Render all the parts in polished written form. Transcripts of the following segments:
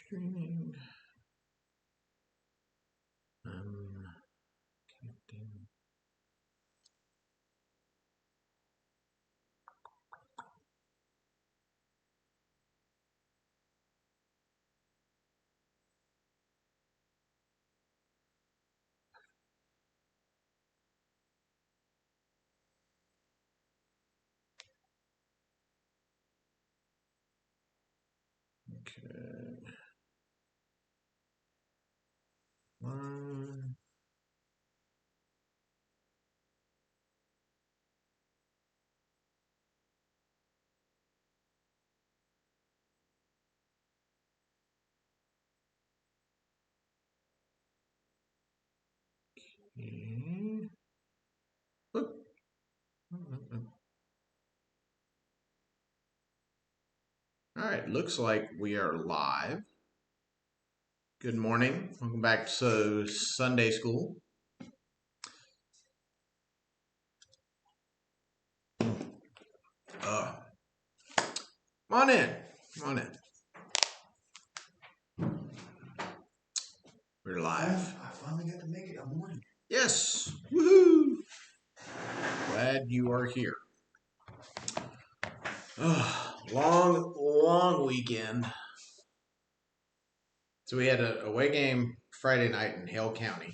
Streaming. Connecting. Okay. One. Okay. Look. All right, looks like we are live. Good morning. Welcome back to Sunday school. Come on in. Come on in. We're live. I finally got to make it a morning. Yes. Woohoo. Glad you are here. Long weekend. So we had a away game Friday night in Hale County,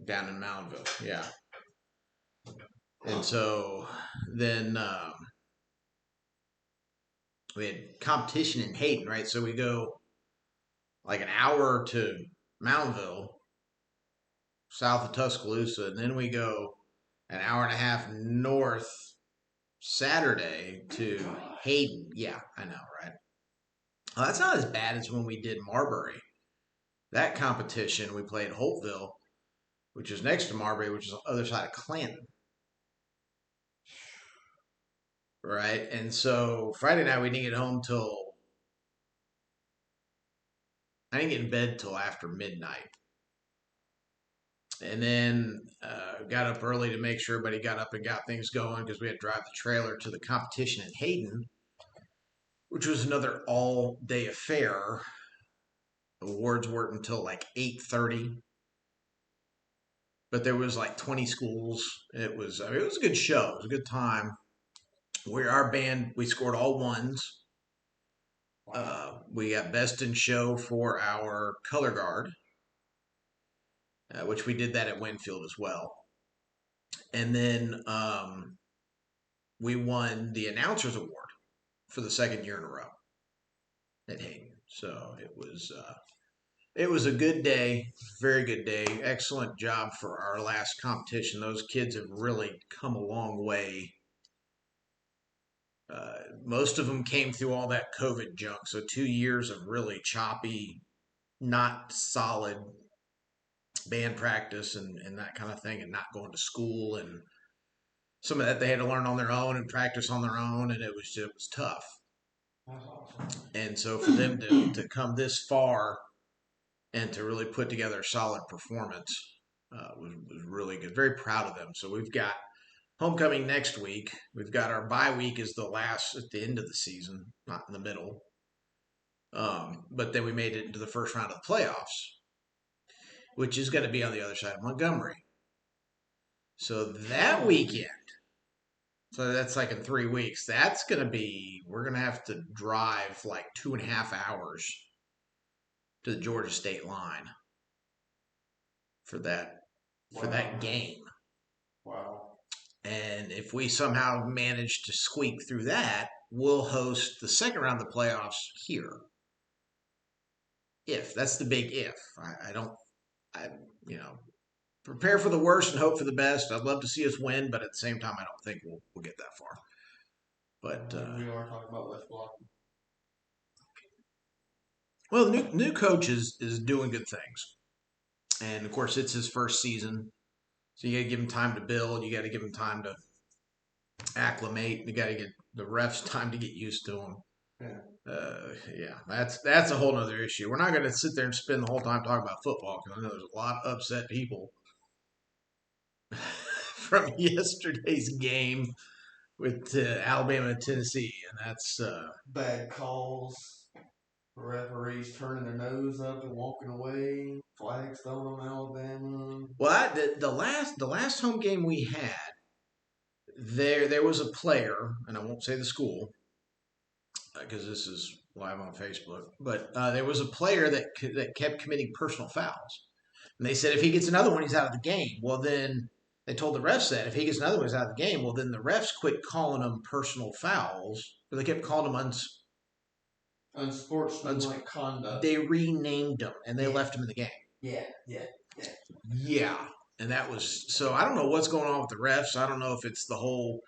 down in Moundville. Yeah. And so then we had competition in Hayden, right? So we go like an hour to Moundville, south of Tuscaloosa, and then we go an hour and a half north Saturday to Hayden. Yeah, I know, right? Well, that's not as bad as when we did Marbury. That competition, we played Holtville, which is next to Marbury, which is on the other side of Clanton. Right? And so Friday night, we didn't get home till, I didn't get in bed till after midnight. And then got up early to make sure everybody got up and got things going because we had to drive the trailer to the competition in Hayden, which was another all-day affair. Awards weren't until like 8:30, but there was like 20 schools. It was it was a good show. It was a good time. Our band, we scored all ones. We got best in show for our color guard, which we did that at Winfield as well. And then we won the announcers award for the second year in a row at Hayden. So it was a good day, very good day. Excellent job for our last competition. Those kids have really come a long way. Most of them came through all that COVID junk, so 2 years of really choppy, not solid band practice and that kind of thing, and not going to school, and some of that they had to learn on their own and practice on their own, and it was tough. That's awesome. And so for them to come this far and to really put together a solid performance was really good. Very proud of them. So we've got homecoming next week. We've got our bye week is the last at the end of the season, not in the middle. But then we made it into the first round of the playoffs, which is going to be on the other side of Montgomery. So that weekend, so that's like in 3 weeks, that's going to be, we're going to have to drive like 2.5 hours to the Georgia state line for that game. Wow. And if we somehow manage to squeak through that, we'll host the second round of the playoffs here. If that's the big if. I don't, I, you know, prepare for the worst and hope for the best. I'd love to see us win, but at the same time, I don't think we'll get that far. But we are talking about West Block. Well, the new coach is doing good things, and of course, it's his first season, so you got to give him time to build. You got to give him time to acclimate. You got to get the refs time to get used to him. Yeah, that's a whole other issue. We're not going to sit there and spend the whole time talking about football because I know there's a lot of upset people from yesterday's game with Alabama and Tennessee, and that's Bad calls. referees turning their nose up and walking away, flags thrown on Alabama. Well, the last home game we had, there was a player, and I won't say the school because this is live on Facebook, but there was a player that kept committing personal fouls, and they said if he gets another one, he's out of the game. Well, then they told the refs that if he gets another one, he's out of the game. Well, then the refs quit calling them personal fouls, but they kept calling them Unsportsmanlike conduct. They renamed them and they left him in the game. Yeah. And that was so. I don't know what's going on with the refs. I don't know if it's the whole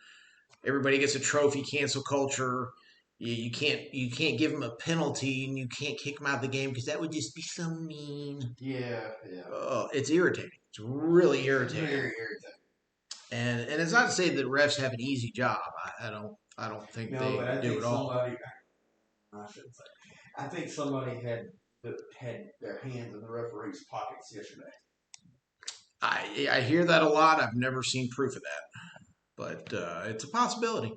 everybody gets a trophy cancel culture. You can't give them a penalty and you can't kick them out of the game because that would just be so mean. Yeah. Oh, it's irritating. It's really irritating. Very irritating. And it's not to say that refs have an easy job. I don't think they do at all. I think somebody had their hands in the referee's pockets yesterday. I hear that a lot. I've never seen proof of that, but it's a possibility.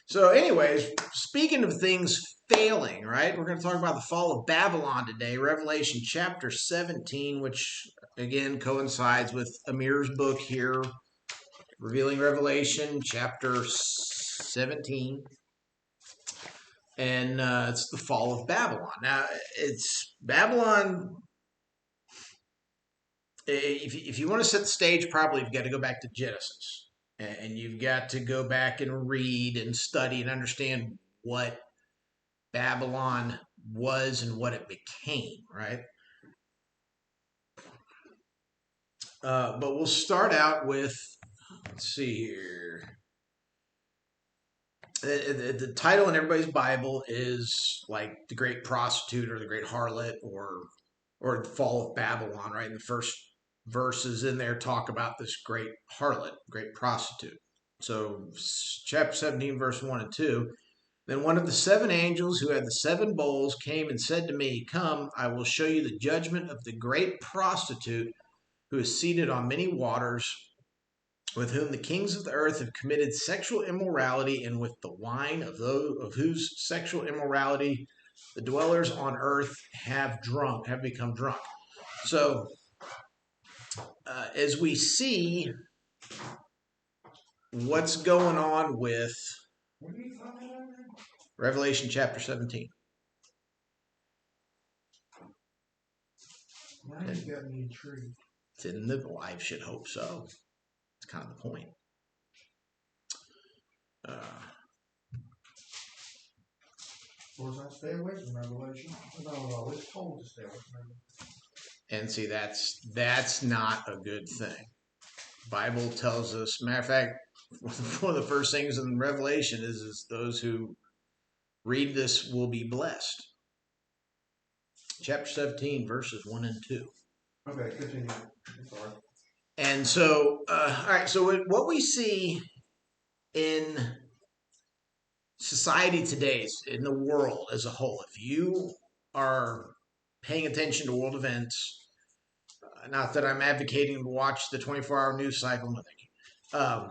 So, anyways, speaking of things failing, right? We're going to talk about the fall of Babylon today, Revelation chapter 17, which again coincides with Amir's book here, Revealing Revelation chapter 17. And it's the fall of Babylon. Now, it's Babylon. If you want to set the stage properly, you've got to go back to Genesis. And you've got to go back and read and study and understand what Babylon was and what it became, right? But we'll start out with, let's see here. The title in everybody's Bible is like the Great Prostitute or the Great Harlot or the Fall of Babylon, right? And the first verses in there talk about this great harlot, great prostitute. So chapter 17, verse 1 and 2. Then one of the seven angels who had the seven bowls came and said to me, "Come, I will show you the judgment of the great prostitute who is seated on many waters, with whom the kings of the earth have committed sexual immorality, and with the wine of those of whose sexual immorality the dwellers on earth have become drunk." So, as we see what's going on with Revelation chapter 17. Now you got me intrigued. It's in the, well, I should hope so. It's kind of the point. Of course, I stay away from Revelation. I was always told to stay away from Revelation. And see, that's not a good thing. Bible tells us, matter of fact, one of the first things in Revelation is those who read this will be blessed. Chapter 17, verses 1 and 2. Okay, continue. I'm sorry. And so, all right, so what we see in society today, in the world as a whole, if you are paying attention to world events, not that I'm advocating to watch the 24-hour news cycle, no thank you.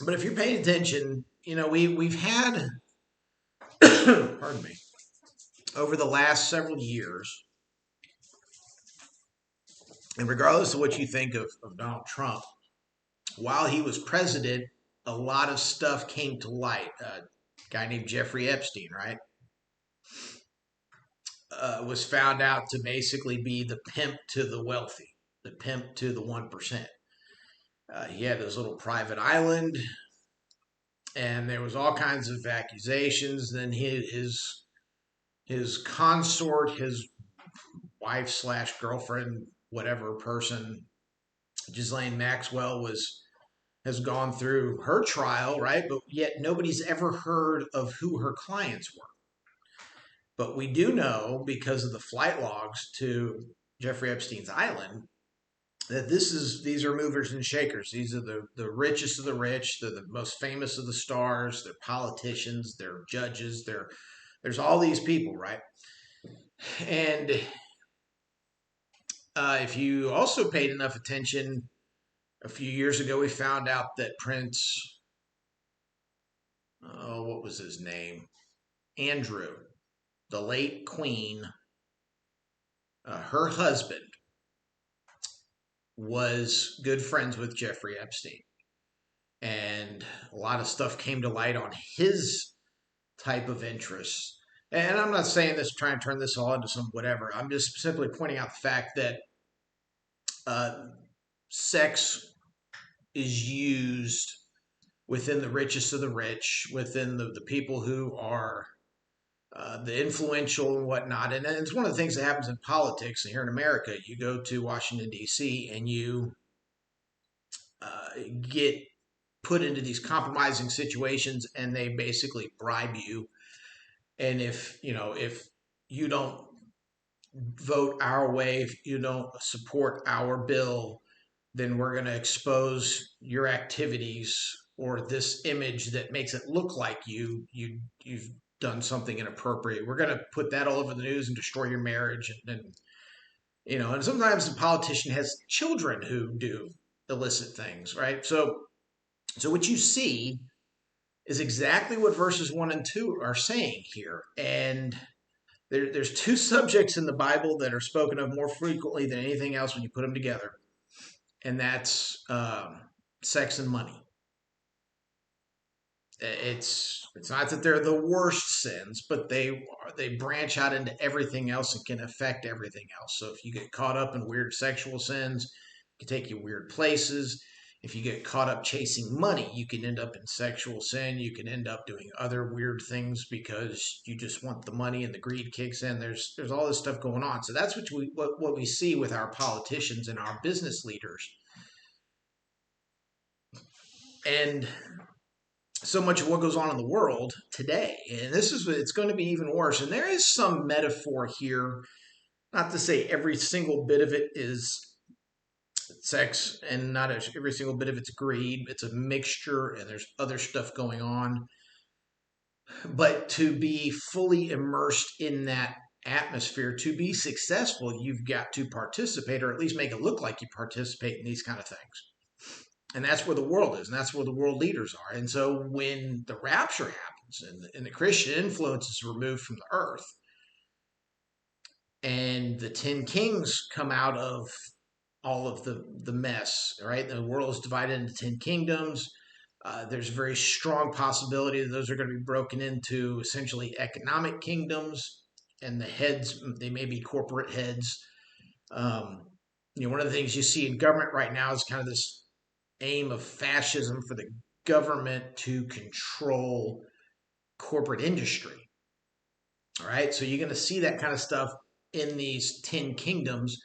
But if you're paying attention, you know, we've had, pardon me, over the last several years, and regardless of what you think of Donald Trump, while he was president, a lot of stuff came to light. A guy named Jeffrey Epstein, right, was found out to basically be the pimp to the wealthy, the pimp to the 1%. He had his little private island, and there was all kinds of accusations. Then his consort, his wife / girlfriend, whatever person, Ghislaine Maxwell, has gone through her trial, right? But yet nobody's ever heard of who her clients were. But we do know, because of the flight logs to Jeffrey Epstein's island, that these are movers and shakers. These are the richest of the rich. They're the most famous of the stars. They're politicians. They're judges. There's all these people, right? And if you also paid enough attention, a few years ago, we found out that Prince, what was his name? Andrew, the late Queen, her husband was good friends with Jeffrey Epstein. And a lot of stuff came to light on his type of interests. And I'm not saying this, trying to turn this all into some whatever. I'm just simply pointing out the fact that uh, sex is used within the richest of the rich, within the people who are the influential and whatnot. And it's one of the things that happens in politics. And here in America, you go to Washington, D.C., and you get put into these compromising situations, and they basically bribe you. And if you don't vote our way, if you don't support our bill, then we're going to expose your activities or this image that makes it look like you've done something inappropriate. We're going to put that all over the news and destroy your marriage. And sometimes the politician has children who do illicit things, right? So what you see is exactly what verses 1 and 2 are saying here. And there's two subjects in the Bible that are spoken of more frequently than anything else when you put them together, and that's sex and money. It's not that they're the worst sins, but they branch out into everything else and can affect everything else. So if you get caught up in weird sexual sins, it can take you weird places. If you get caught up chasing money, you can end up in sexual sin. You can end up doing other weird things because you just want the money and the greed kicks in. There's all this stuff going on. So that's what we see with our politicians and our business leaders. And so much of what goes on in the world today. And it's going to be even worse. And there is some metaphor here, not to say every single bit of it is sex and not every single bit of it's greed. It's a mixture and there's other stuff going on. But to be fully immersed in that atmosphere, to be successful, you've got to participate or at least make it look like you participate in these kind of things. And that's where the world is, and that's where the world leaders are. And so when the rapture happens and the Christian influence is removed from the earth, and the 10 kings come out of all of the mess, right? The world is divided into 10 kingdoms. There's a very strong possibility that those are going to be broken into essentially economic kingdoms, and the heads, they may be corporate heads. One of the things you see in government right now is kind of this aim of fascism for the government to control corporate industry. All right, so you're going to see that kind of stuff in these 10 kingdoms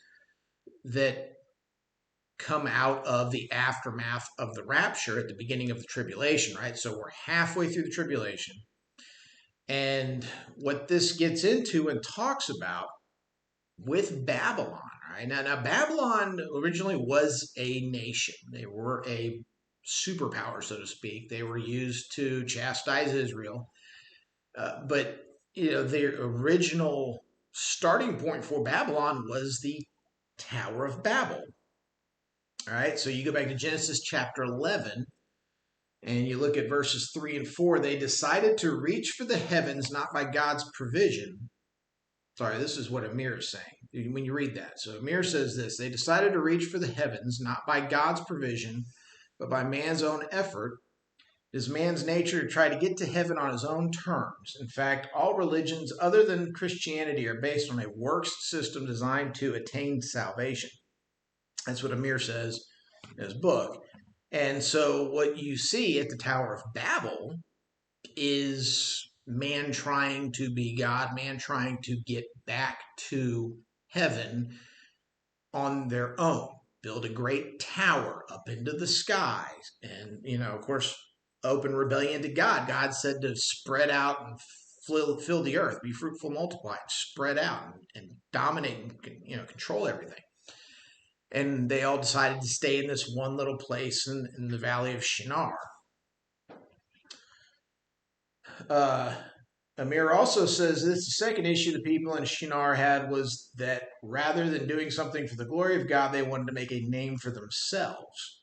that come out of the aftermath of the rapture at the beginning of the tribulation, right? So we're halfway through the tribulation. And what this gets into and talks about with Babylon, right? Now Babylon originally was a nation. They were a superpower, so to speak. They were used to chastise Israel. But the original starting point for Babylon was the Tower of Babel. All right, so you go back to Genesis chapter 11, and you look at verses 3 and 4. They decided to reach for the heavens, not by God's provision. Sorry, this is what Amir is saying when you read that. So Amir says this: they decided to reach for the heavens, not by God's provision, but by man's own effort. It is man's nature to try to get to heaven on his own terms. In fact, all religions other than Christianity are based on a works system designed to attain salvation. That's what Amir says in his book. And so what you see at the Tower of Babel is man trying to be God, man trying to get back to heaven on their own, build a great tower up into the skies. And, of course, open rebellion to God. God said to spread out and fill the earth, be fruitful, multiply, spread out and dominate and, control everything. And they all decided to stay in this one little place in the valley of Shinar. Amir also says this: the second issue the people in Shinar had was that rather than doing something for the glory of God, they wanted to make a name for themselves.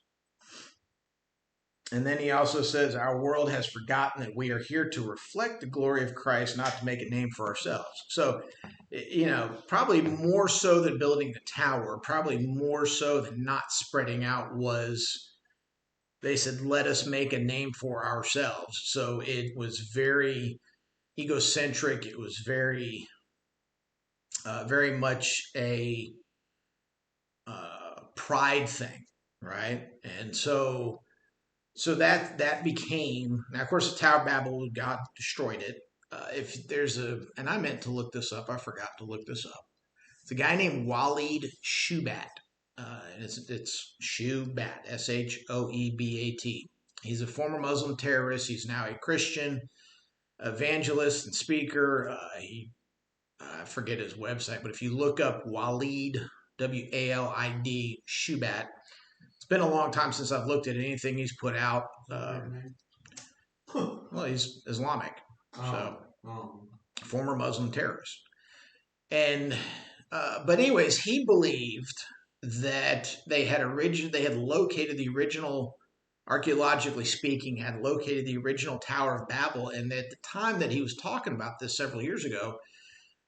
And then he also says our world has forgotten that we are here to reflect the glory of Christ, not to make a name for ourselves. So probably more so than building the tower, probably more so than not spreading out was they said, let us make a name for ourselves. So it was very egocentric. It was very much a pride thing, right? And so that became, now of course the Tower of Babel, God destroyed it. If there's and I meant to look this up, I forgot to look this up. It's a guy named Walid Shubat. And it's Shubat, Shoebat. He's a former Muslim terrorist. He's now a Christian evangelist and speaker. I forget his website, but if you look up Walid, Walid Shubat, it's been a long time since I've looked at anything he's put out. Well, he's Islamic, so former Muslim terrorist. And but anyways, he believed that they had located the original, archaeologically speaking, had located the original Tower of Babel, and at the time that he was talking about this several years ago,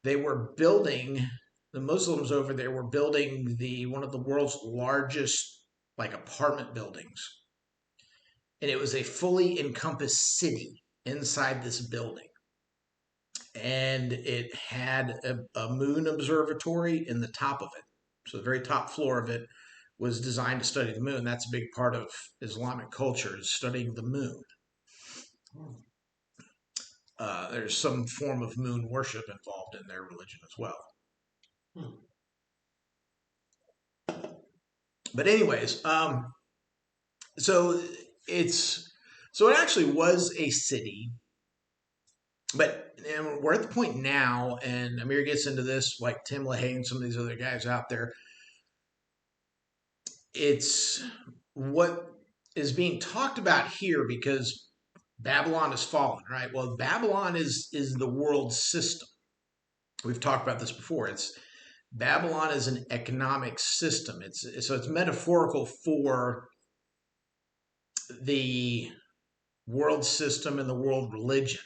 they were building, the Muslims over there were building one of the world's largest like apartment buildings, and it was a fully encompassed city inside this building, and it had a moon observatory in the top of it. So the very top floor of it was designed to study the moon. That's a big part of Islamic culture, is studying the moon. There's some form of moon worship involved in their religion as well. But anyways, so it actually was a city, but we're at the point now, and Amir gets into this, like Tim LaHaye and some of these other guys out there. It's what is being talked about here because Babylon has fallen, right? Well, Babylon is the world system. We've talked about this before. Babylon is an economic system. It's metaphorical for the world system and the world religion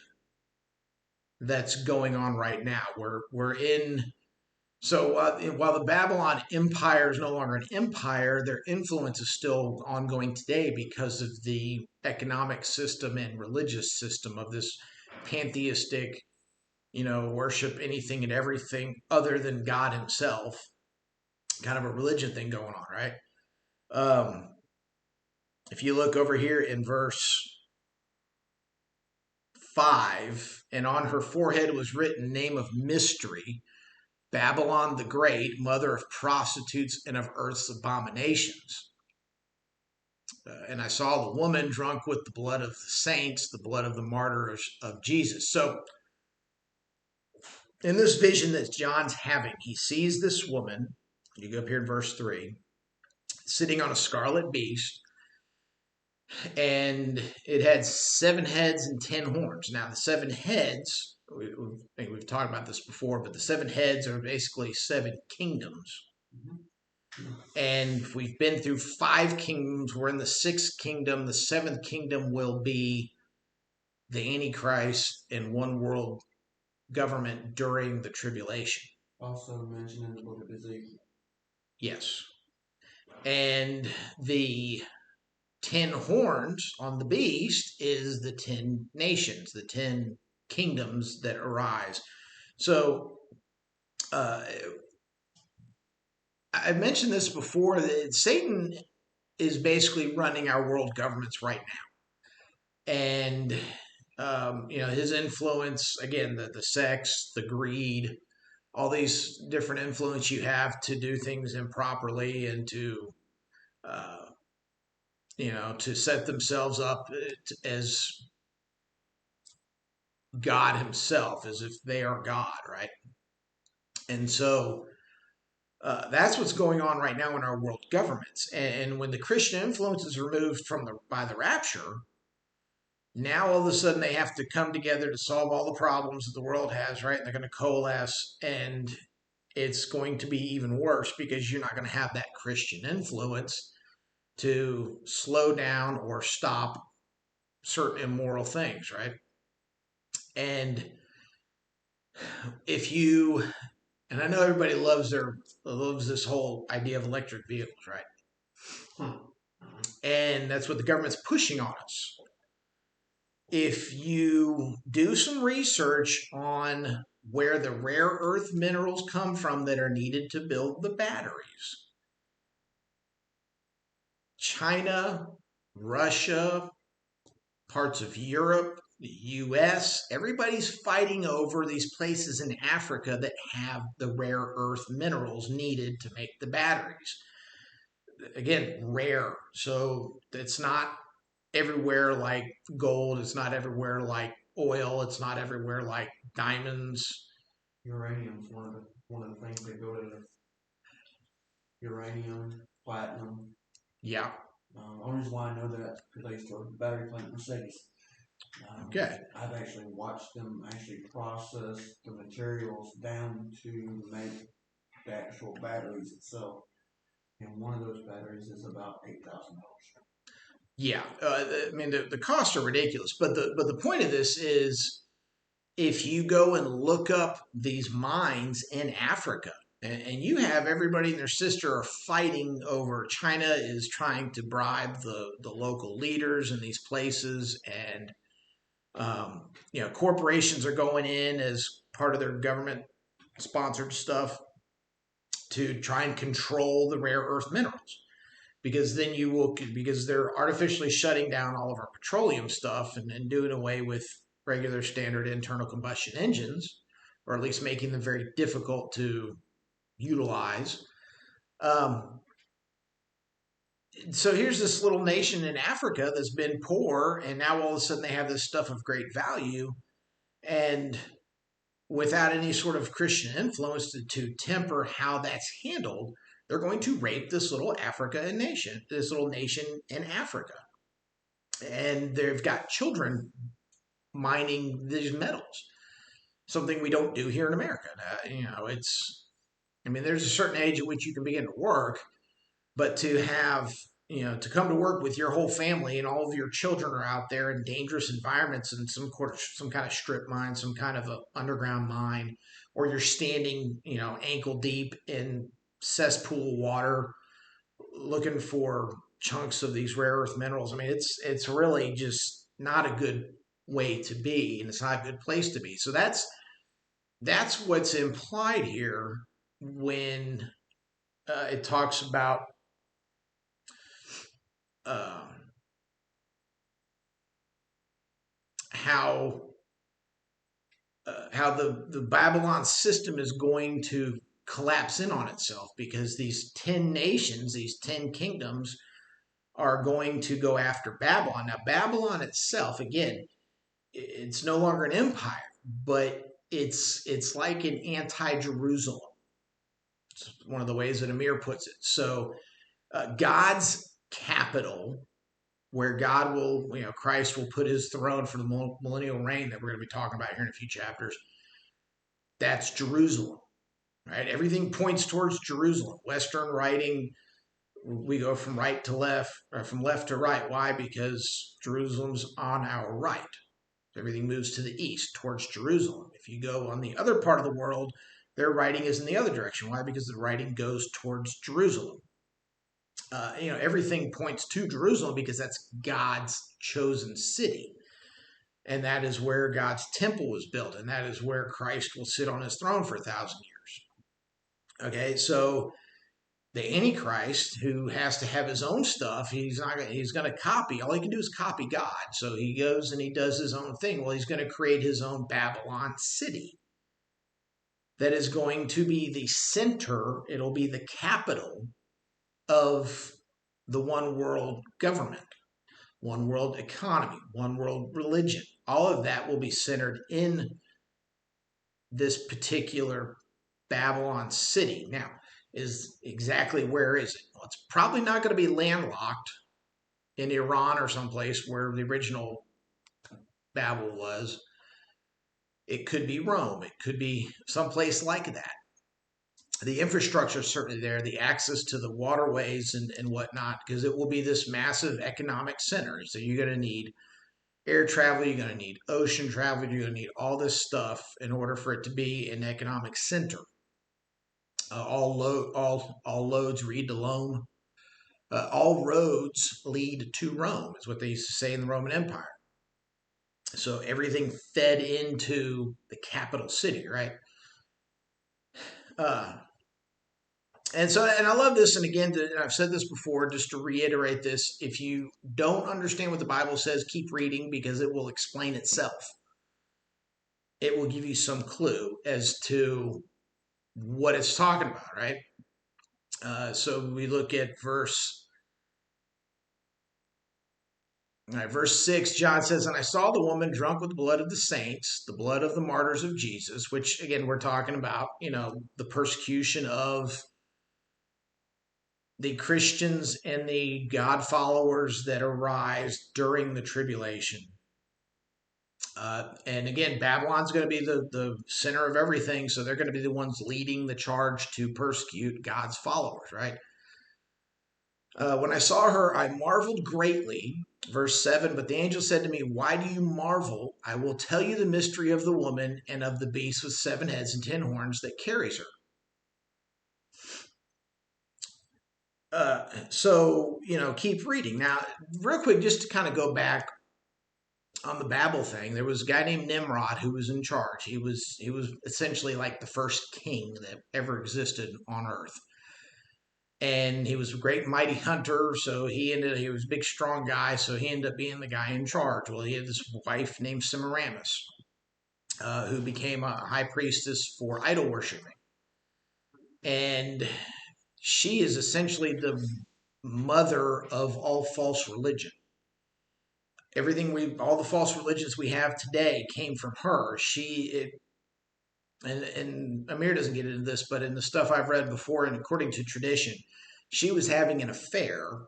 that's going on right now. We're in. So while the Babylon Empire is no longer an empire, their influence is still ongoing today because of the economic system and religious system of this pantheistic, worship anything and everything other than God himself, kind of a religion thing going on, right? If you look over here in verse 5, and on her forehead was written name of mystery, Babylon the Great, mother of prostitutes and of earth's abominations. And I saw the woman drunk with the blood of the saints, the blood of the martyrs of Jesus. So in this vision that John's having, he sees this woman, you go up here in verse 3, sitting on a scarlet beast, and it had 7 heads and 10 horns. Now, the 7 heads, I think we've talked about this before, but the 7 heads are basically 7 kingdoms. And we've been through 5 kingdoms. We're in the 6th kingdom. The 7th kingdom will be the Antichrist and one world government during the tribulation. Also mentioned in the book of Ezekiel. Yes. And the 10 horns on the beast is the 10 nations, the 10 kingdoms that arise. So I mentioned this before, that Satan is basically running our world governments right now. And, his influence, again, the sex, the greed, all these different influence you have to do things improperly and to, to set themselves up as God himself, as if they are God, right? And so that's what's going on right now in our world governments. And when the Christian influence is removed by the rapture, now all of a sudden they have to come together to solve all the problems that the world has, right? And they're going to coalesce, and it's going to be even worse because you're not going to have that Christian influence to slow down or stop certain immoral things, right? And if you And I know everybody loves this whole idea of electric vehicles, right? Hmm. And that's what the government's pushing on us. If you do some research on where the rare earth minerals come from that are needed to build the batteries, China, Russia, parts of Europe, the US, everybody's fighting over these places in Africa that have the rare earth minerals needed to make the batteries. Again, rare. So it's not everywhere like gold, it's not everywhere like oil, it's not everywhere like diamonds. Uranium's one of the things that go to uranium, platinum. Yeah. The only reason why I know that because I used to work at the battery plant at Mercedes. Okay. I've actually watched them actually process the materials down to make the actual batteries itself. And one of those batteries is about $8,000. Yeah. I mean, the costs are ridiculous, but the point of this is if you go and look up these mines in Africa, and you have everybody and their sister are fighting over China is trying to bribe the local leaders in these places, and corporations are going in as part of their government sponsored stuff to try and control the rare earth minerals because then you will because they're artificially shutting down all of our petroleum stuff and doing away with regular standard internal combustion engines, or at least making them very difficult to utilize. um, so here's this little nation in Africa that's been poor, and now all of a sudden they have this stuff of great value, and without any sort of Christian influence to temper how that's handled, they're going to rape this little nation in Africa. And they've got children mining these metals, something we don't do here in America. I mean, there's a certain age at which you can begin to work, but to have, to come to work with your whole family and all of your children are out there in dangerous environments in some kind of strip mine, some kind of a underground mine, or you're standing, ankle deep in cesspool water looking for chunks of these rare earth minerals. I mean, it's really just not a good way to be, and it's not a good place to be. So that's what's implied here when it talks about um, how how the Babylon system is going to collapse in on itself because these 10 nations, these 10 kingdoms, are going to go after Babylon. Now, Babylon itself, again, it's no longer an empire, but it's like an anti-Jerusalem. It's one of the ways that Amir puts it. So God's capital, where God will, Christ will put his throne for the millennial reign that we're going to be talking about here in a few chapters. That's Jerusalem, right? Everything points towards Jerusalem. Western writing, we go from right to left, or from left to right. Why? Because Jerusalem's on our right. Everything moves to the east towards Jerusalem. If you go on the other part of the world, their writing is in the other direction. Why? Because the writing goes towards Jerusalem. Everything points to Jerusalem because that's God's chosen city. And that is where God's temple was built. And that is where Christ will sit on his throne for 1,000 years. Okay, so the Antichrist, who has to have his own stuff, he's going to copy. All he can do is copy God. So he goes and he does his own thing. Well, he's going to create his own Babylon city that is going to be the center, it'll be the capital of the one world government, one world economy, one world religion. All of that will be centered in this particular Babylon city. Now, is exactly where is it? Well, it's probably not going to be landlocked in Iran or someplace where the original Babel was. It could be Rome. It could be someplace like that. The infrastructure is certainly there, the access to the waterways and whatnot, because it will be this massive economic center. So you're going to need air travel, you're going to need ocean travel, you're going to need all this stuff in order for it to be an economic center. all loads lead to Rome. All roads lead to Rome, is what they used to say in the Roman Empire. So everything fed into the capital city, right? Uh, and I love this. And again, and I've said this before, just to reiterate this: if you don't understand what the Bible says, keep reading because it will explain itself. It will give you some clue as to what it's talking about, right? So we look at verse 6. John says, "And I saw the woman drunk with the blood of the saints, the blood of the martyrs of Jesus," which again, we're talking about, the persecution of the Christians and the God followers that arise during the tribulation. And again, Babylon's going to be the center of everything, so they're going to be the ones leading the charge to persecute God's followers, right? When I saw her, I marveled greatly. Verse 7, but the angel said to me, "Why do you marvel? I will tell you the mystery of the woman and of the beast with 7 heads and 10 horns that carries her." Keep reading. Now, real quick, just to kind of go back on the Babel thing, there was a guy named Nimrod who was in charge. He was essentially like the first king that ever existed on Earth. And he was a great mighty hunter, so he was a big strong guy, so he ended up being the guy in charge. Well, he had this wife named Semiramis, who became a high priestess for idol worshiping. And she is essentially the mother of all false religion. All the false religions we have today came from her. And Amir doesn't get into this, but in the stuff I've read before, and according to tradition, she was having an affair.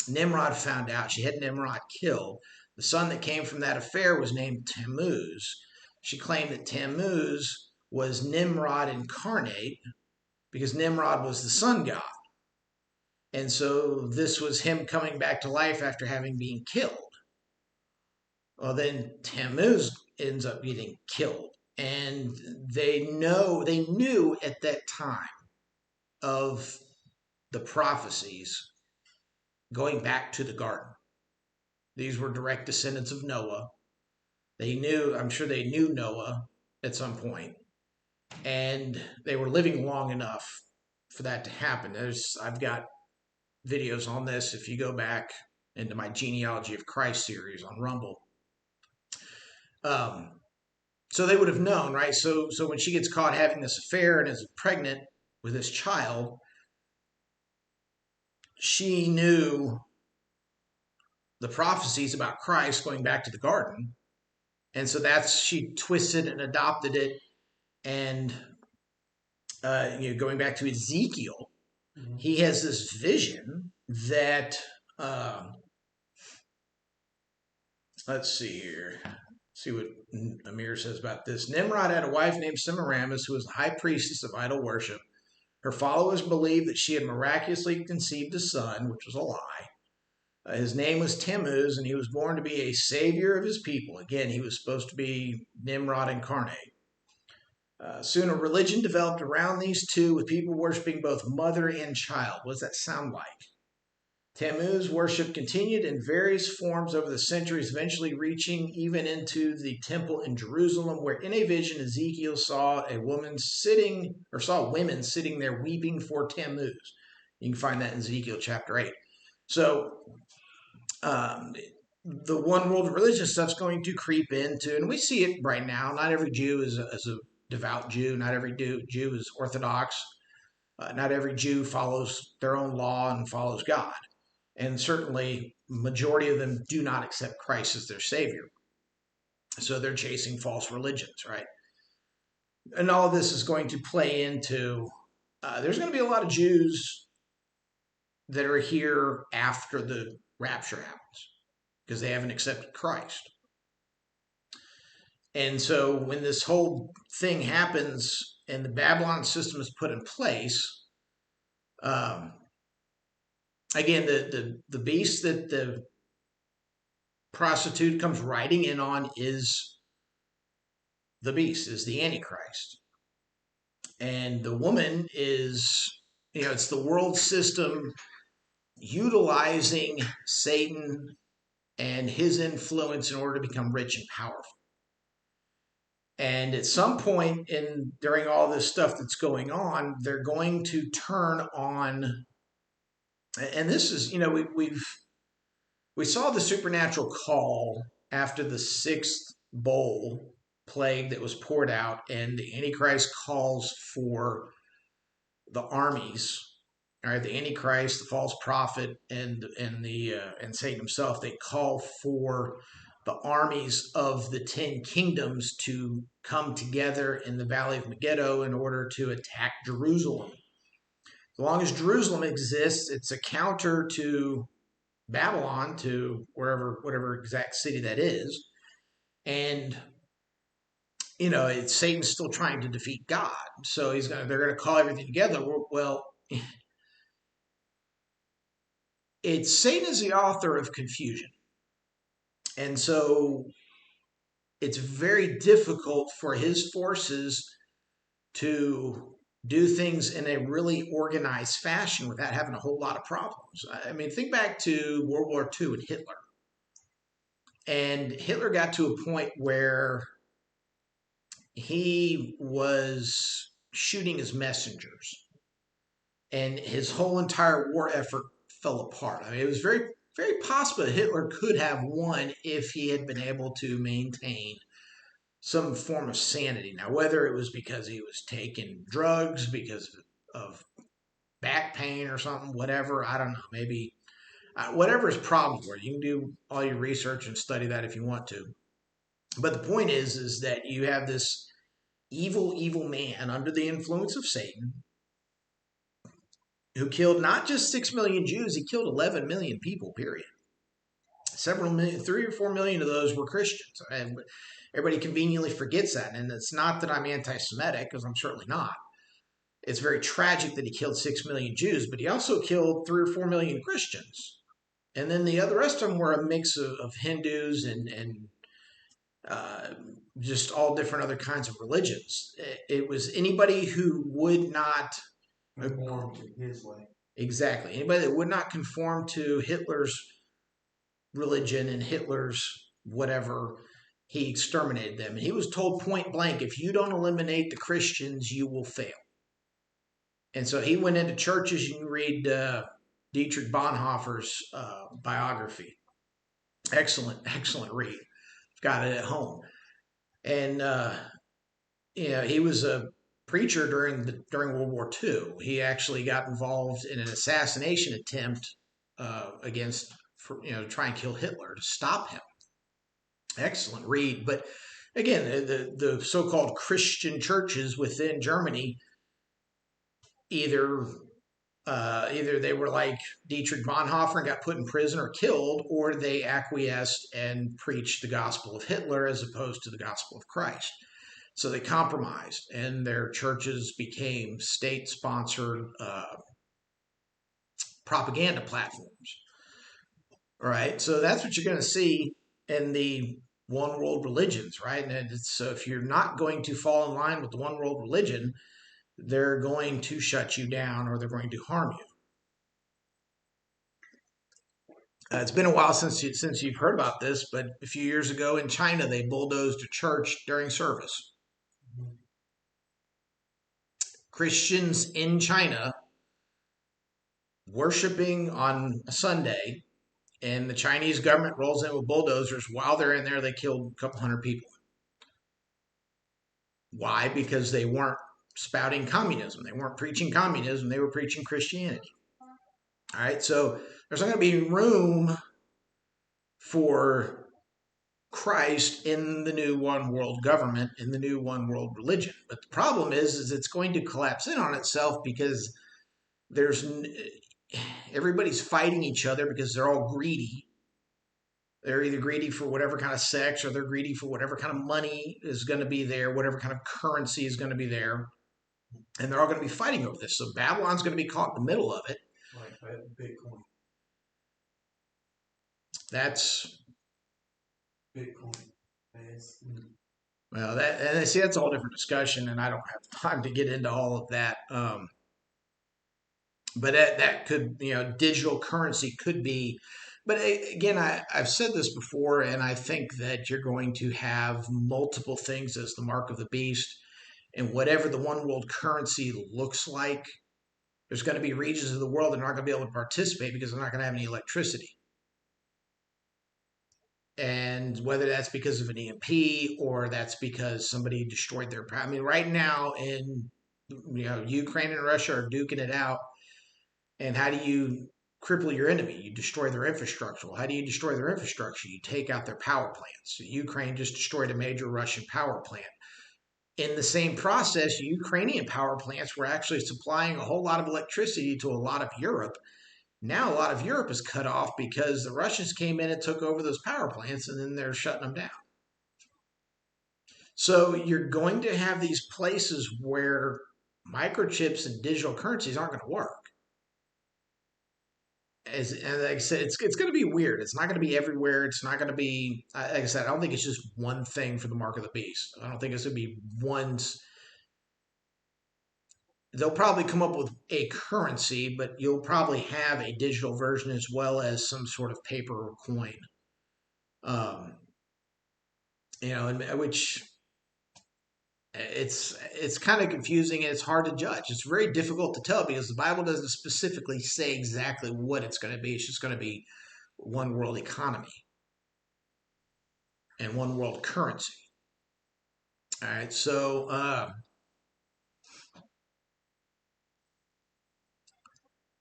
Nimrod found out. She had Nimrod killed. The son that came from that affair was named Tammuz. She claimed that Tammuz was Nimrod incarnate because Nimrod was the sun god. And so this was him coming back to life after having been killed. Well, then Tammuz ends up getting killed. And they knew at that time of the prophecies going back to the garden. These were direct descendants of Noah. I'm sure they knew Noah at some point, and they were living long enough for that to happen. I've got videos on this if you go back into my Genealogy of Christ series on Rumble. So they would have known, right? So when she gets caught having this affair and is pregnant with this child, she knew the prophecies about Christ going back to the garden. And so she twisted and adopted it. And, going back to Ezekiel, he has this vision that, let's see here. See what Amir says about this. Nimrod had a wife named Semiramis who was the high priestess of idol worship. Her followers believed that she had miraculously conceived a son, which was a lie. His name was Tammuz, and he was born to be a savior of his people. Again, he was supposed to be Nimrod incarnate. Soon a religion developed around these two, with people worshiping both mother and child. What does that sound like? Tammuz worship continued in various forms over the centuries, eventually reaching even into the temple in Jerusalem, where in a vision Ezekiel saw women sitting there weeping for Tammuz. You can find that in Ezekiel chapter 8. So the one world religious stuff's going to creep into, and we see it right now. Not every Jew is a devout Jew. Not every Jew is Orthodox. Not every Jew follows their own law and follows God. And certainly, majority of them do not accept Christ as their Savior. So they're chasing false religions, right? And all of this is going to play into, there's going to be a lot of Jews that are here after the rapture happens because they haven't accepted Christ. And so when this whole thing happens and the Babylon system is put in place, again, the beast that the prostitute comes riding in on is the beast, is the Antichrist. And the woman is, it's the world system utilizing Satan and his influence in order to become rich and powerful. And at some point in during all this stuff that's going on, they're going to turn on. And this is, we saw the supernatural call after the sixth bowl plague that was poured out, and the Antichrist calls for the armies. All right, the Antichrist, the false prophet, and Satan himself. They call for the armies of the 10 kingdoms to come together in the Valley of Megiddo in order to attack Jerusalem. As long as Jerusalem exists, it's a counter to Babylon, to whatever exact city that is. And it's Satan's still trying to defeat God. So they're gonna call everything together. Well, it's Satan is the author of confusion. And so it's very difficult for his forces to do things in a really organized fashion without having a whole lot of problems. I mean, think back to World War II and Hitler. And Hitler got to a point where he was shooting his messengers, and his whole entire war effort fell apart. I mean, it was very, very possible that Hitler could have won if he had been able to maintain some form of sanity. Now, whether it was because he was taking drugs, because of back pain or something, whatever, I don't know. Maybe whatever his problems were, you can do all your research and study that if you want to. But the point is that you have this evil man under the influence of Satan who killed not just 6 million Jews, he killed 11 million people, period. Several million, 3 or 4 million of those were Christians. And everybody conveniently forgets that. And it's not that I'm anti Semitic, because I'm certainly not. It's very tragic that he killed 6 million Jews, but he also killed 3 or 4 million Christians. And then the rest of them were a mix of Hindus and uh, just all different other kinds of religions. It was anybody who would not conform to his way. Exactly. Anybody that would not conform to Hitler's religion and Hitler's whatever, he exterminated them. And he was told point blank, if you don't eliminate the Christians, you will fail. And so he went into churches. You can read Dietrich Bonhoeffer's biography. Excellent read. Got it at home. And he was a preacher during World War II. He actually got involved in an assassination attempt against, try and kill Hitler to stop him. Excellent read. But again, the so-called Christian churches within Germany either they were like Dietrich Bonhoeffer and got put in prison or killed, or they acquiesced and preached the gospel of Hitler as opposed to the gospel of Christ. So they compromised, and their churches became state-sponsored propaganda platforms. All right, so that's what you're going to see in the one world religions, right? And so if you're not going to fall in line with the one world religion, they're going to shut you down or they're going to harm you. It's been a while since you've heard about this, but a few years ago in China, they bulldozed a church during service. Christians in China worshiping on a Sunday, and the Chinese government rolls in with bulldozers. While they're in there, they killed a couple hundred people. Why? Because they weren't spouting communism. They weren't preaching communism. They were preaching Christianity. All right, so there's not going to be room for Christ in the new one world government, in the new one world religion. But the problem is it's going to collapse in on itself because there's everybody's fighting each other because they're all greedy. They're either greedy for whatever kind of sex, or they're greedy for whatever kind of money is going to be there, whatever kind of currency is going to be there. And they're all going to be fighting over this. So Babylon's going to be caught in the middle of it. Like Bitcoin. That's Bitcoin. Well, that and I see that's a whole different discussion, and I don't have time to get into all of that. But that could, digital currency could be. But again, I've said this before, and I think that you're going to have multiple things as the mark of the beast, and whatever the one world currency looks like, there's going to be regions of the world that aren't going to be able to participate because they're not going to have any electricity. And whether that's because of an EMP or that's because somebody destroyed their power. I mean, right now in Ukraine and Russia are duking it out. And how do you cripple your enemy? You destroy their infrastructure. Well, how do you destroy their infrastructure? You take out their power plants. So Ukraine just destroyed a major Russian power plant. In the same process, Ukrainian power plants were actually supplying a whole lot of electricity to a lot of Europe. Now, a lot of Europe is cut off because the Russians came in and took over those power plants, and then they're shutting them down. So you're going to have these places where microchips and digital currencies aren't going to work. And like I said, it's going to be weird. It's not going to be everywhere. It's not going to be, like I said, I don't think it's just one thing for the mark of the beast. I don't think it's going to be one. They'll probably come up with a currency, but you'll probably have a digital version as well as some sort of paper or coin. Um, and which it's kind of confusing and it's hard to judge. It's very difficult to tell because the Bible doesn't specifically say exactly what it's going to be. It's just going to be one world economy and one world currency. All right, so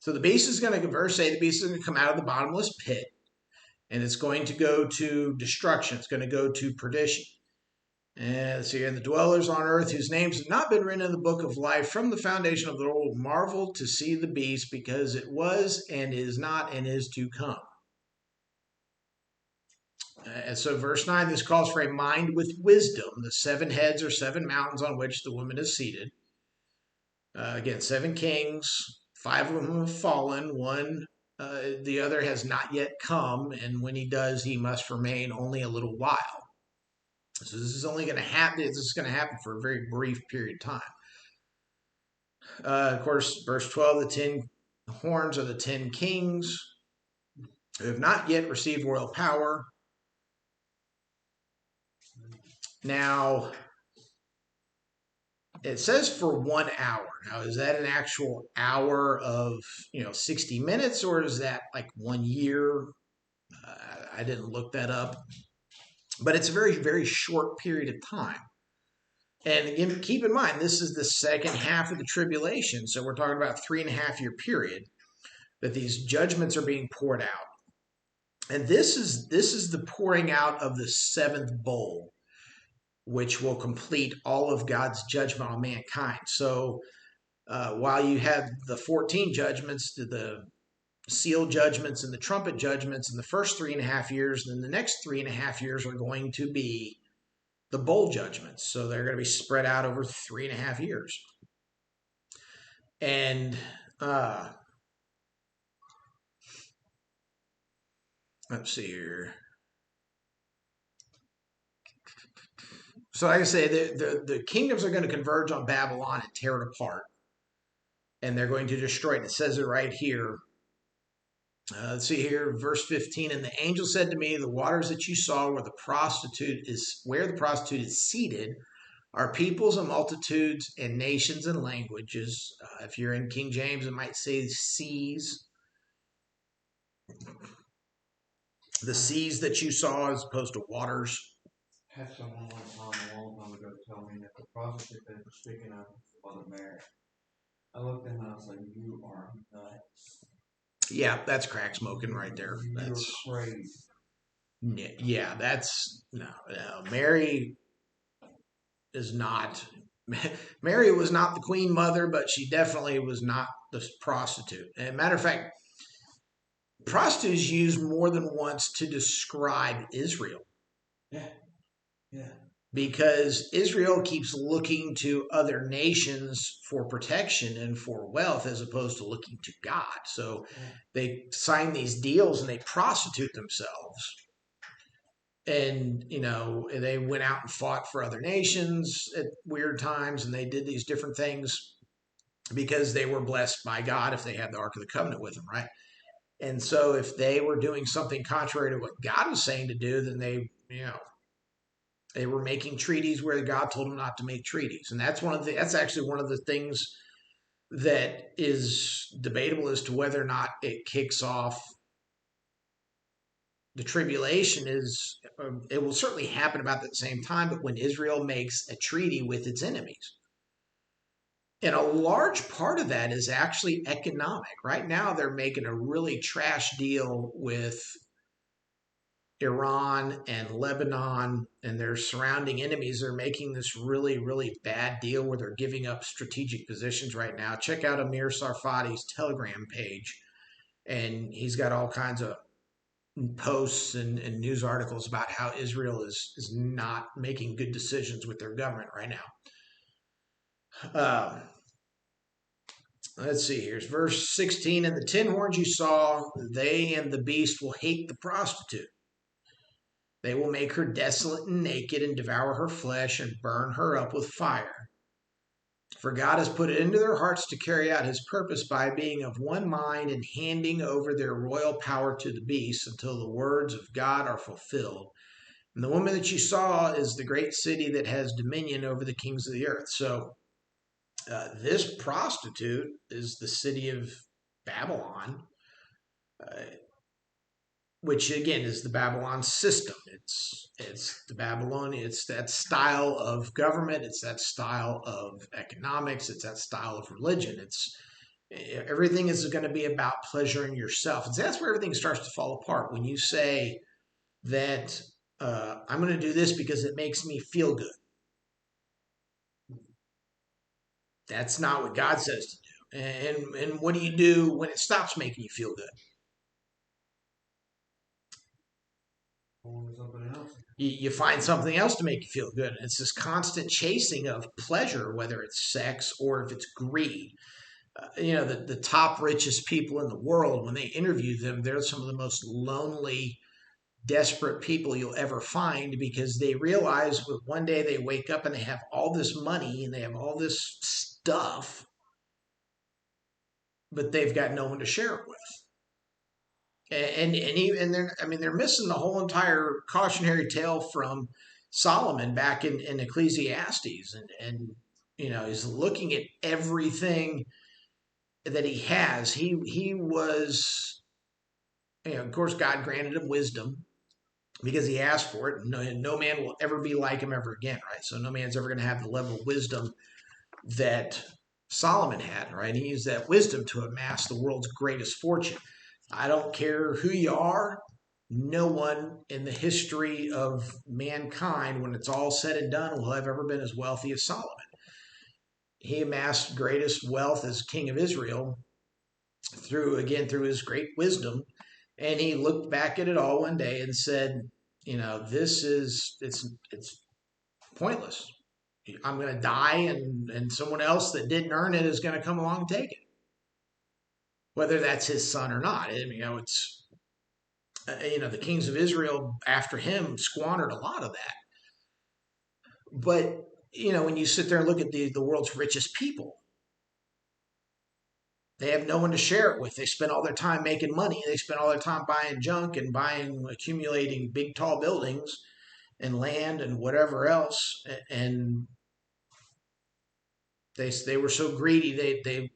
the beast is going to, verse 8, the beast is going to come out of the bottomless pit, and it's going to go to destruction. It's going to go to perdition. And so, and the dwellers on earth whose names have not been written in the book of life from the foundation of the world marvel to see the beast, because it was and is not and is to come. And so, verse 9, this calls for a mind with wisdom. The 7 heads are 7 mountains on which the woman is seated. Again, 7 kings, 5 of them have fallen. One, the other has not yet come, and when he does, he must remain only a little while. So this is only going to happen. This is going to happen for a very brief period of time. Of course, verse 12: the 10 horns are the 10 kings who have not yet received royal power. Now, it says for 1 hour. Now, is that an actual hour of 60 minutes, or is that like 1 year? I didn't look that up, but it's a very, very short period of time. And again, keep in mind, this is the second half of the tribulation. So we're talking about 3.5 year period that these judgments are being poured out. And this is the pouring out of the 7th bowl, which will complete all of God's judgment on mankind. So while you have the 14 judgments, the seal judgments and the trumpet judgments in the first 3.5 years, then the next 3.5 years are going to be the bowl judgments. So they're going to be spread out over 3.5 years. And let's see here. So like I say, the kingdoms are going to converge on Babylon and tear it apart. And they're going to destroy it. It says it right here. Let's see here, verse 15. And the angel said to me, the waters that you saw where the prostitute is seated are peoples and multitudes and nations and languages. If you're in King James, it might say seas. The seas that you saw as opposed to waters. Had someone one time a long time ago tell me that the prostitute they were speaking of was Amir. I looked at him and I was like, "You are nuts." Yeah, that's crack smoking right there. That's crazy. Yeah, that's no. Mary is not. Mary was not the queen mother, but she definitely was not the prostitute. And matter of fact, prostitute is used more than once to describe Israel. Yeah. Yeah. Because Israel keeps looking to other nations for protection and for wealth as opposed to looking to God. So they sign these deals and they prostitute themselves. And they went out and fought for other nations at weird times, and they did these different things because they were blessed by God if they had the Ark of the Covenant with them, right? And so if they were doing something contrary to what God was saying to do, then they were making treaties where God told them not to make treaties. And that's actually one of the things that is debatable as to whether or not it kicks off the tribulation. Is It will certainly happen about the same time, but when Israel makes a treaty with its enemies. And a large part of that is actually economic. Right now, they're making a really trash deal with Iran and Lebanon and their surrounding enemies. Are making this really, really bad deal where they're giving up strategic positions right now. Check out Amir Tsarfati's Telegram page, and he's got all kinds of posts and news articles about how Israel is not making good decisions with their government right now. Let's see, here's verse 16. And the 10 horns you saw, they and the beast will hate the prostitute. They will make her desolate and naked and devour her flesh and burn her up with fire. For God has put it into their hearts to carry out his purpose by being of one mind and handing over their royal power to the beast until the words of God are fulfilled. And the woman that you saw is the great city that has dominion over the kings of the earth. So this prostitute is the city of Babylon, uh, which again is the Babylon system. It's the Babylonian. It's that style of government. It's that style of economics. It's that style of religion. It's everything is going to be about pleasuring yourself, and so that's where everything starts to fall apart. When you say that I'm going to do this because it makes me feel good, that's not what God says to do. And what do you do when it stops making you feel good? You find something else to make you feel good. It's this constant chasing of pleasure, whether it's sex or if it's greed. The top richest people in the world, when they interview them, they're some of the most lonely, desperate people you'll ever find, because they realize that one day they wake up and they have all this money and they have all this stuff, but they've got no one to share it with. They're missing the whole entire cautionary tale from Solomon back in Ecclesiastes, and he's looking at everything that he has. He was, of course, God granted him wisdom because he asked for it. No man will ever be like him ever again, right? So no man's ever going to have the level of wisdom that Solomon had, right? He used that wisdom to amass the world's greatest fortune. I don't care who you are. No one in the history of mankind, when it's all said and done, will have ever been as wealthy as Solomon. He amassed greatest wealth as king of Israel through his great wisdom. And he looked back at it all one day and said, it's pointless. I'm going to die, and someone else that didn't earn it is going to come along and take it, whether that's his son or not. It's the kings of Israel after him squandered a lot of that. But when you sit there and look at the world's richest people, they have no one to share it with. They spend all their time making money. They spend all their time buying junk and accumulating big, tall buildings and land and whatever else. And they were so greedy they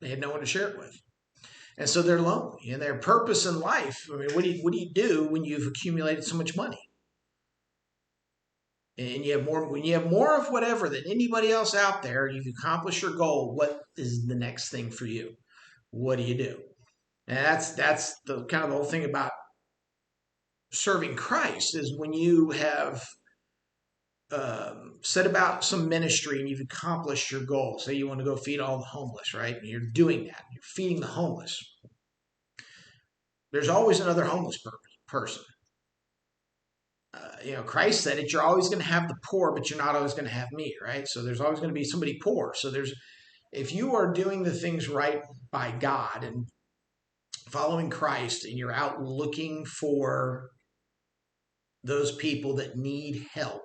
had no one to share it with. And so they're lonely. And their purpose in life, I mean, what do you do when you've accumulated so much money? And when you have more of whatever than anybody else out there, you've accomplished your goal. What is the next thing for you? What do you do? And that's the kind of the whole thing about serving Christ, is when you have set about some ministry and you've accomplished your goal. Say you want to go feed all the homeless, right? And you're doing that. You're feeding the homeless. There's always another homeless person. Christ said it. You're always going to have the poor, but you're not always going to have me, right? So there's always going to be somebody poor. So if you are doing the things right by God and following Christ, and you're out looking for those people that need help,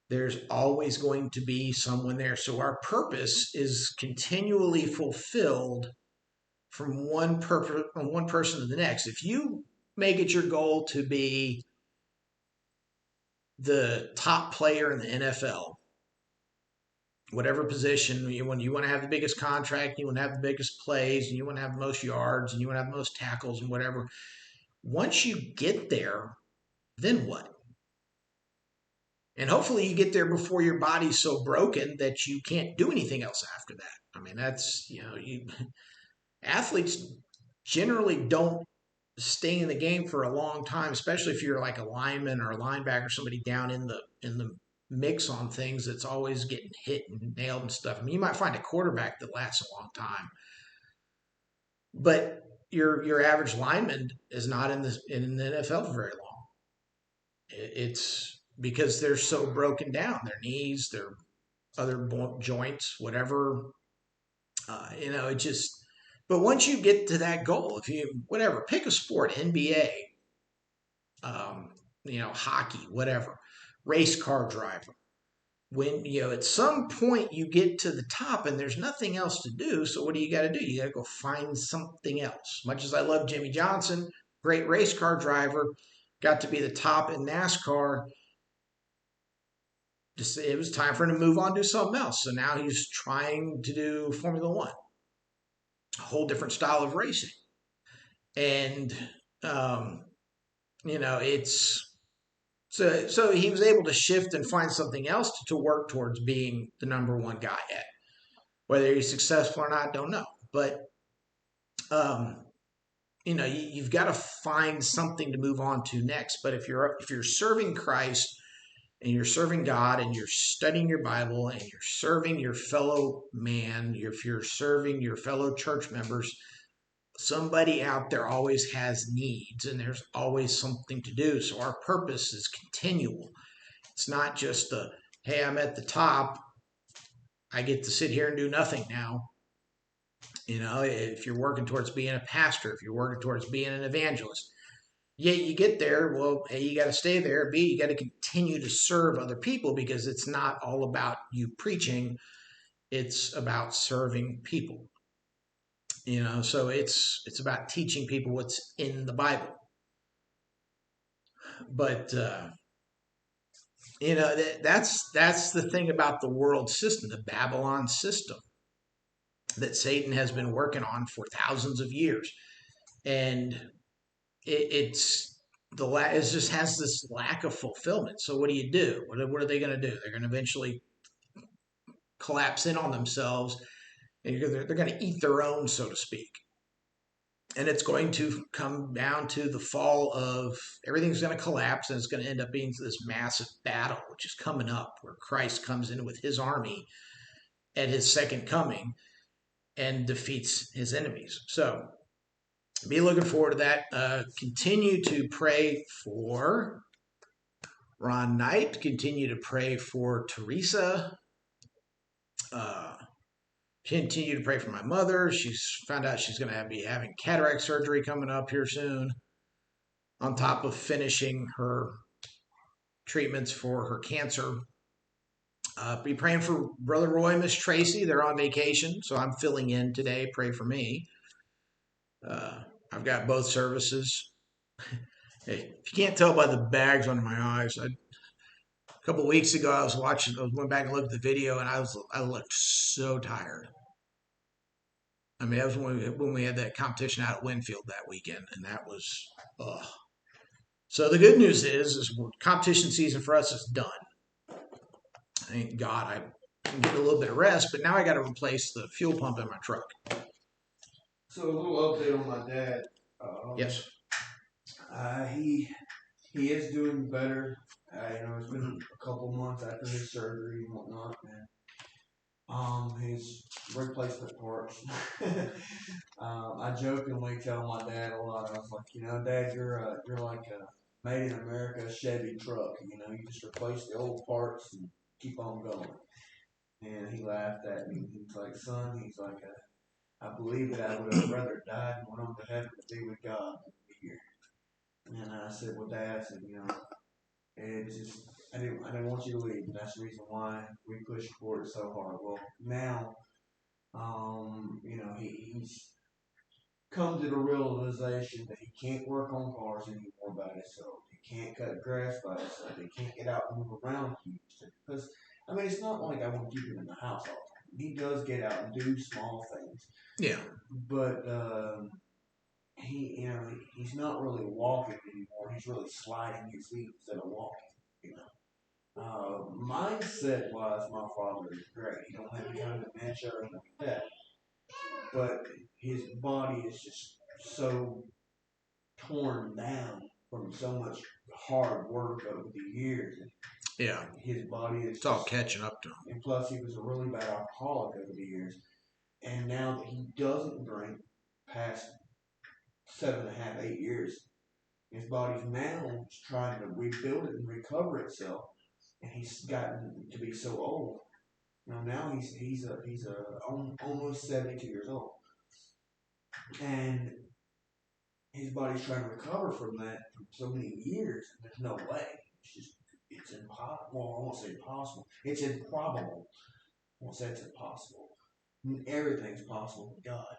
there's always going to be someone there. So our purpose is continually fulfilled from one person to the next. If you make it your goal to be the top player in the NFL, whatever position, when you want to have the biggest contract, you want to have the biggest plays, and you want to have the most yards, and you want to have the most tackles and whatever. Once you get there, then what? And hopefully you get there before your body's so broken that you can't do anything else after that. I mean, that's, athletes generally don't stay in the game for a long time, especially if you're like a lineman or a linebacker, somebody down in the mix on things that's always getting hit and nailed and stuff. I mean, you might find a quarterback that lasts a long time, but your average lineman is not in the NFL for very long. It's because they're so broken down, their knees, their other joints, whatever. It just. But once you get to that goal, if you whatever, pick a sport, NBA, hockey, whatever, race car driver. When at some point you get to the top and there's nothing else to do, so what do? You got to do? You got to go find something else. Much as I love Jimmy Johnson, great race car driver, got to be the top in NASCAR. Just it was time for him to move on to something else. So now he's trying to do Formula One, a whole different style of racing, and um, it's so he was able to shift and find something else to work towards being the number one guy at. Whether he's successful or not, don't know. But um, you've got to find something to move on to next. But if you're serving Christ and you're serving God and you're studying your Bible and you're serving your fellow man, if you're serving your fellow church members, somebody out there always has needs and there's always something to do. So our purpose is continual. It's not just hey, I'm at the top. I get to sit here and do nothing now. If you're working towards being a pastor, if you're working towards being an evangelist, yeah, you get there. Well, A, you got to stay there. B, you got to continue to serve other people because it's not all about you preaching. It's about serving people. So it's about teaching people what's in the Bible. But that's the thing about the world system, the Babylon system that Satan has been working on for thousands of years, and it's it just has this lack of fulfillment. So what do you do? What are they going to do? They're going to eventually collapse in on themselves, and they're going to eat their own, so to speak. And it's going to come down to the fall of everything's going to collapse, and it's going to end up being this massive battle, which is coming up, where Christ comes in with his army at his second coming and defeats his enemies. So be looking forward to that. Continue to pray for Ron Knight. Continue to pray for Teresa. Continue to pray for my mother. She's found out she's going to be having cataract surgery coming up here soon, on top of finishing her treatments for her cancer. Be praying for Brother Roy and Miss Tracy. They're on vacation, so I'm filling in today. Pray for me. I've got both services. Hey, if you can't tell by the bags under my eyes, a couple of weeks ago I went back and looked at the video, and I looked so tired. I mean, that was when we had that competition out at Winfield that weekend, and that was, ugh. So the good news is competition season for us is done. Thank God I'm getting a little bit of rest, but now I got to replace the fuel pump in my truck. So a little update on my dad. Yes. He is doing better. It's been a couple months after his surgery and whatnot, and his replacement parts. I jokingly tell my dad a lot. I was like, Dad, you're like a made in America Chevy truck. You just replace the old parts and keep on going. And he laughed at me. He's like, son, I believe that I would have rather died and went on to heaven to be with God than be here. And I said, well, Dad, I said, it's just, I didn't want you to leave. And that's the reason why we pushed for it so hard. Well, now, he's come to the realization that he can't work on cars anymore by himself. He can't cut grass by himself. He can't get out and move around like he used to. Because, it's not like I want to keep him in the house all the time. He does get out and do small things. Yeah. But he's not really walking anymore. He's really sliding his feet instead of walking. Mindset wise, my father is great. He don't have any kind of dementia or anything like that. But his body is just so torn down from so much hard work over the years. Yeah. His body is it's all catching up to him. And plus, he was a really bad alcoholic over the years. And now that he doesn't drink past 7.5, 8 years, his body's now trying to rebuild it and recover itself. And he's gotten to be so old. Now he's almost 72 years old, and his body's trying to recover from that for so many years. And there's no way. It's impossible. Well, I won't say impossible. It's improbable. I won't say it's impossible. Everything's possible with God.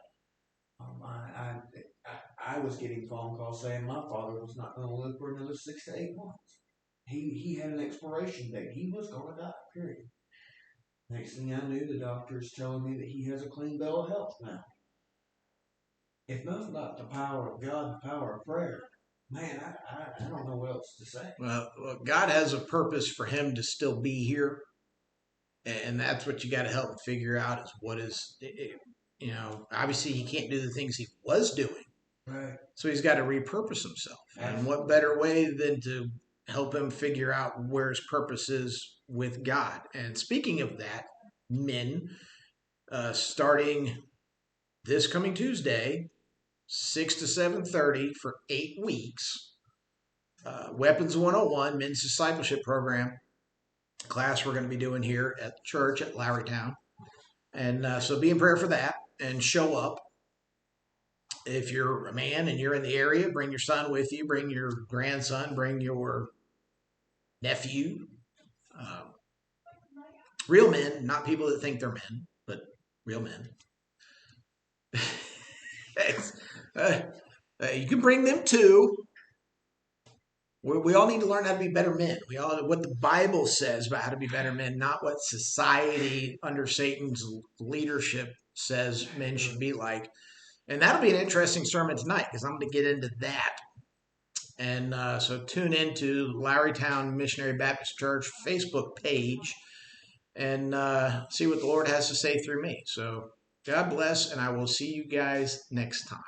I was getting phone calls saying my father was not going to live for another 6 to 8 months. He had an expiration date. He was going to die, period. Next thing I knew, the doctor's telling me that he has a clean bill of health now. If nothing but the power of God, the power of prayer, man, I don't know what else to say. Well, God has a purpose for him to still be here. And that's what you got to help him figure out is what is, obviously he can't do the things he was doing. Right. So he's got to repurpose himself. Absolutely. And what better way than to help him figure out where his purpose is with God. And speaking of that, men, starting this coming Tuesday, 6 to 7:30 for 8 weeks, Weapons 101 Men's Discipleship Program class we're going to be doing here at the church at Lowrytown. And so be in prayer for that and show up. If you're a man and you're in the area, bring your son with you, bring your grandson, bring your nephew. Real men, not people that think they're men, but real men. You can bring them too. We all need to learn how to be better men. We all what the Bible says about how to be better men, not what society under Satan's leadership says men should be like. And that'll be an interesting sermon tonight because I'm going to get into that. And so tune into Lowrytown Missionary Baptist Church Facebook page and see what the Lord has to say through me. So God bless, and I will see you guys next time.